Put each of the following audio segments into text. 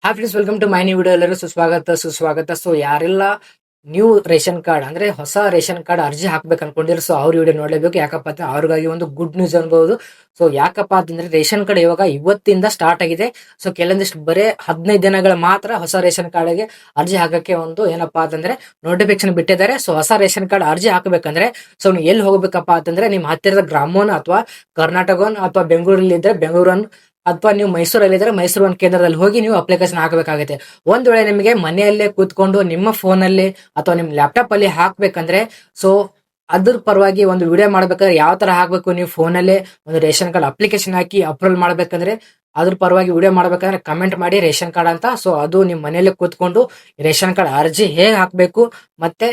Hi friends, welcome to my new video. ಎಲ್ಲರೂ ಸುಸ್ವಾಗತ. So ಯಾರೆಲ್ಲ ನ್ಯೂ ರೇಷನ್ ಕಾರ್ಡ್ ಅಂದ್ರೆ ಹೊಸ ರೇಷನ್ ಕಾರ್ಡ್ ಅರ್ಜಿ ಹಾಕ್ಬೇಕು ಅನ್ಕೊಂಡಿರೋ ಸೊ ಅವ್ರ ವಿಡಿಯೋ ನೋಡಲೇಬೇಕು. ಯಾಕಪ್ಪ ಅಂದ್ರೆ ಅವ್ರಿಗಾಗಿ ಒಂದು ಗುಡ್ ನ್ಯೂಸ್ ಅನ್ಬಹುದು. ಸೊ ಯಾಕಪ್ಪ ಅಂತಂದ್ರೆ ರೇಷನ್ ಕಾರ್ಡ್ ಇವಾಗ ಇವತ್ತಿಂದ ಸ್ಟಾರ್ಟ್ ಆಗಿದೆ. ಸೊ ಕೆಲವೊಂದಿಷ್ಟು ಬರೇ 15 ದಿನಗಳ ಮಾತ್ರ ಹೊಸ ರೇಷನ್ ಕಾರ್ಡ್ಗೆ ಅರ್ಜಿ ಹಾಕಕ್ಕೆ ಒಂದು ಏನಪ್ಪಾ ಅಂತಂದ್ರೆ ನೋಟಿಫಿಕೇಶನ್ ಬಿಟ್ಟಿದ್ದಾರೆ. ಸೊ ಹೊಸ ರೇಷನ್ ಕಾರ್ಡ್ ಅರ್ಜಿ ಹಾಕಬೇಕಂದ್ರೆ ಸೊ ನೀವು ಎಲ್ಲಿ ಹೋಗ್ಬೇಕಪ್ಪ ಅಂತಂದ್ರೆ ನಿಮ್ಮ ಹತ್ತಿರದ ಗ್ರಾಮೋನ್ ಅಥವಾ ಕರ್ನಾಟಕನ್ ಅಥವಾ ಬೆಂಗಳೂರಲ್ಲಿ ಇದ್ರೆ ಬೆಂಗಳೂರನ್ ಅಥವಾ ನೀವು ಮೈಸೂರಲ್ಲಿ ಇದ್ರೆ ಮೈಸೂರು ಒಂದು ಕೇಂದ್ರದಲ್ಲಿ ಹೋಗಿ ನೀವು ಅಪ್ಲಿಕೇಶನ್ ಹಾಕಬೇಕಾಗುತ್ತೆ. ಒಂದ್ ವೇಳೆ ನಿಮಗೆ ಮನೆಯಲ್ಲೇ ಕೂತ್ಕೊಂಡು ನಿಮ್ಮ ಫೋನ್ ಅಲ್ಲಿ ಅಥವಾ ನಿಮ್ ಲ್ಯಾಪ್ಟಾಪ್ ಅಲ್ಲಿ ಹಾಕ್ಬೇಕಂದ್ರೆ ಸೊ ಅದ್ರ ಪರವಾಗಿ ಒಂದು ವಿಡಿಯೋ ಮಾಡ್ಬೇಕಾದ್ರೆ ಯಾವ ತರ ಹಾಕ್ಬೇಕು, ನೀವು ಫೋನಲ್ಲೇ ಒಂದು ರೇಷನ್ ಕಾರ್ಡ್ ಅಪ್ಲಿಕೇಶನ್ ಹಾಕಿ ಅಪ್ರೂವಲ್ ಮಾಡ್ಬೇಕಂದ್ರೆ ಅದ್ರ ಪರವಾಗಿ ವಿಡಿಯೋ ಮಾಡ್ಬೇಕಂದ್ರೆ ಕಮೆಂಟ್ ಮಾಡಿ ರೇಷನ್ ಕಾರ್ಡ್ ಅಂತ. ಸೊ ಅದು ನಿಮ್ ಮನೆಯಲ್ಲೇ ಕೂತ್ಕೊಂಡು ರೇಷನ್ ಕಾರ್ಡ್ ಅರ್ಜಿ ಹೇಗೆ ಹಾಕ್ಬೇಕು ಮತ್ತೆ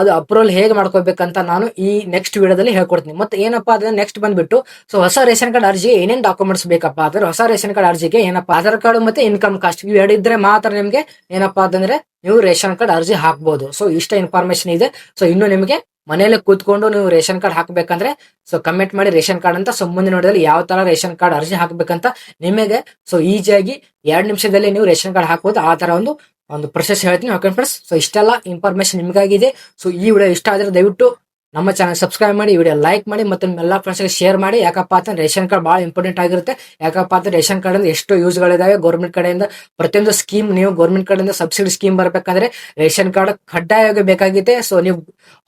ಅದು ಅಪ್ರೂವಲ್ ಹೇಗೆ ಮಾಡ್ಕೋಬೇಕಂತ ನಾನು ಈ ನೆಕ್ಸ್ಟ್ ವಿಡಿಯೋದಲ್ಲಿ ಹೇಳ್ಕೊಡ್ತೀನಿ. ಮತ್ತೆ ಏನಪ್ಪಾ ಅಂದ್ರೆ ನೆಕ್ಸ್ಟ್ ಬಂದ್ಬಿಟ್ಟು ಸೊ ಹೊಸ ರೇಷನ್ ಕಾರ್ಡ್ ಅರ್ಜಿ ಏನೇನ್ ಡಾಕ್ಯುಮೆಂಟ್ಸ್ ಬೇಕಪ್ಪ ಅಂದ್ರೆ ಹೊಸ ರೇಷನ್ ಕಾರ್ಡ್ ಅರ್ಜಿಗೆ ಏನಪ್ಪಾ ಆಧಾರ್ ಕಾರ್ಡ್ ಮತ್ತೆ ಇನ್ಕಮ್ ಕಾಸ್ಟ್ ಇವು ಎರಡು ಇದ್ರೆ ಮಾತ್ರ ನಿಮ್ಗೆ ಏನಪ್ಪಾ ಅಂತಂದ್ರೆ ನೀವು ರೇಷನ್ ಕಾರ್ಡ್ ಅರ್ಜಿ ಹಾಕ್ಬಹುದು. ಸೊ ಇಷ್ಟ ಇನ್ಫಾರ್ಮೇಶನ್ ಇದೆ. ಸೊ ಇನ್ನು ನಿಮಗೆ ಮನೆಯಲ್ಲೇ ಕೂತ್ಕೊಂಡು ನೀವು ರೇಷನ್ ಕಾರ್ಡ್ ಹಾಕ್ಬೇಕಂದ್ರೆ ಸೊ ಕಮೆಂಟ್ ಮಾಡಿ ರೇಷನ್ ಕಾರ್ಡ್ ಅಂತ. ಸೊ ಮುಂದಿನ ನೋಡಿದಲ್ಲಿ ಯಾವ ತರ ರೇಷನ್ ಕಾರ್ಡ್ ಅರ್ಜಿ ಹಾಕ್ಬೇಕಂತ ನಿಮಗೆ ಸೊ ಈಸಿಯಾಗಿ 2 ನಿಮಿಷದಲ್ಲಿ ನೀವು ರೇಷನ್ ಕಾರ್ಡ್ ಹಾಕ್ಬೋದು. ಆ ತರ ಒಂದು ಒಂದು ಪ್ರೊಸೆಸ್ ಹೇಳ್ತೀನಿ. ಓಕೆ ಫ್ರೆಂಡ್ಸ್, ಸೊ ಇಷ್ಟೆಲ್ಲ ಇನ್ಫಾರ್ಮೇಶನ್ ನಿಮಗಾಗಿದೆ. ಸೊ ಈ ವಿಡಿಯೋ ಇಷ್ಟ ಆದ್ರೆ ದಯವಿಟ್ಟು ನಮ್ಮ ಚಾನಲ್ ಸಬ್ಸ್ಕ್ರೈಬ್ ಮಾಡಿ, ವಿಡಿಯೋ ಲೈಕ್ ಮಾಡಿ ಮತ್ತೆ ನಿಮ್ಮೆಲ್ಲ ಫ್ರೆಂಡ್ಸ್ಗೆ ಶೇರ್ ಮಾಡಿ. ಯಾಕಪ್ಪ ಅಂತಂದ್ರೆ ರೇಷನ್ ಕಾರ್ಡ್ ಬಹಳ ಇಂಪಾರ್ಟೆಂಟ್ ಆಗಿರುತ್ತೆ. ಯಾಕಪ್ಪ ಅಂದ್ರೆ ರೇಷನ್ ಕಾರ್ಡ್ ಅಂದ್ರೆ ಎಷ್ಟೋ ಯೂಸ್ಗಳಿದಾವೆ. ಗೌರ್ಮೆಂಟ್ ಕಡೆಯಿಂದ ಪ್ರತಿಯೊಂದು ಸ್ಕೀಮ್ ನೀವು ಗೌರ್ಮೆಂಟ್ ಕಡೆಯಿಂದ ಸಬ್ಸಿಡಿ ಸ್ಕೀಮ್ ಬರ್ಬೇಕಂದ್ರೆ ರೇಷನ್ ಕಾರ್ಡ್ ಕಡ್ಡಾಯವಾಗಿ ಬೇಕಾಗಿದೆ. ಸೊ ನೀವು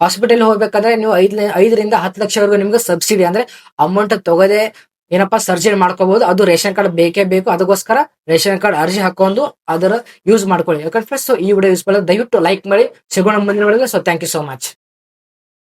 ಹಾಸ್ಪಿಟಲ್ ಹೋಗ್ಬೇಕಂದ್ರೆ ನೀವು 5ರಿಂದ 10 ಲಕ್ಷವರೆಗೂ ನಿಮ್ಗೆ ಸಬ್ಸಿಡಿ ಅಂದ್ರೆ ಅಮೌಂಟ್ ತಗೋದೆ ಏನಪ್ಪಾ ಸರ್ಜರಿ ಮಾಡ್ಕೋಬಹುದು. ಅದು ರೇಷನ್ ಕಾರ್ಡ್ ಬೇಕೇ ಬೇಕು. ಅದಕ್ಕೋಸ್ಕರ ರೇಷನ್ ಕಾರ್ಡ್ ಅರ್ಜಿ ಹಾಕೊಂಡು ಅದರ ಯೂಸ್ ಮಾಡ್ಕೊಳ್ಳಿ. ಯಾಕಂದ್ರೆ ಸೊ ಈ ವಿಡಿಯೋ ಯೂಸ್ ದಯವಿಟ್ಟು ಲೈಕ್ ಮಾಡಿ. ಸಿಗೋಣ ಮುಂದಿನ ವಿಡಿಯೋದಲ್ಲಿ. So thank you so much.